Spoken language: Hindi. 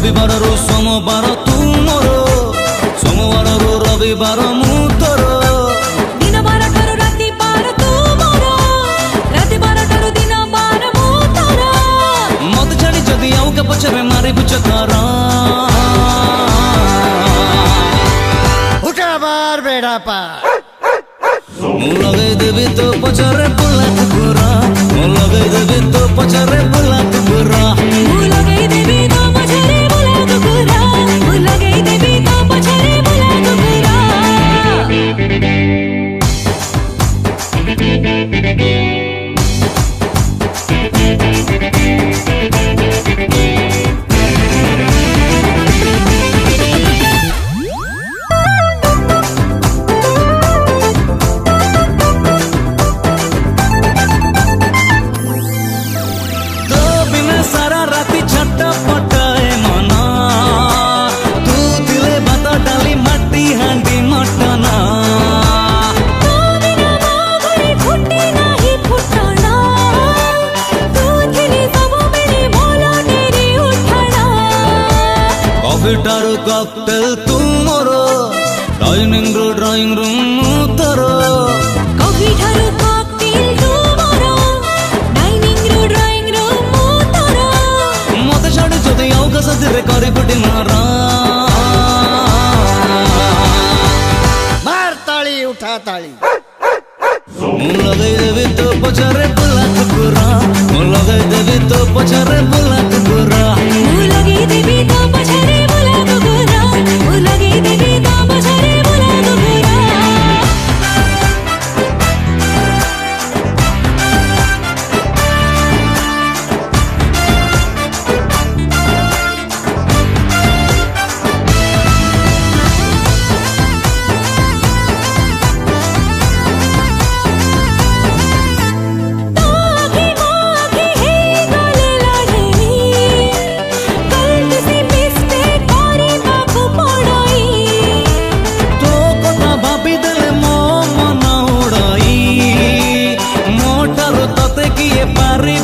रविवार रो सोमवार तू मोर सोमवार रो रविवार मु तोर दिन बार ठारू राति बार तू मोर राति बार ठारू दिन बार मु तोर मत जानी जदि आउ के पछरे मारी बुझ तारा उठा बार बेड़ा पार मु लगे देवी तो पछरे बुला कुकुरा मु लगे देवी तो पछरे बुला कुकुरा मु लगे देवी तो पछरे बुला कुकुरा मु लगे देवी तो पछरे बुला कुकुरा सारा राति छटपटाए मना तू दिले भात डाली माटी हांडी मटना तो बिना मागरे फुटे नाही फुटना तू थिली सब बेले मोला तेरी उठना कॉफी टारू कॉकटेल तू मोर डाइनिंग रूम तोर कॉफी ठारू कॉकटेल तू मोर डाइनिंग रूम मु तोर मत छाड़ जदि आउ का सदरे करी बुटी मारा मार ताली उठा ताली मु लगे देवी तो पछरे बुला कुकुरा मु लगे देवी तो पछरे बुला कुकुरा मु लगे देवी तो पछरे बुला कुकुरा मु लगे देवी तो पछरे बुला कुकुरा पारी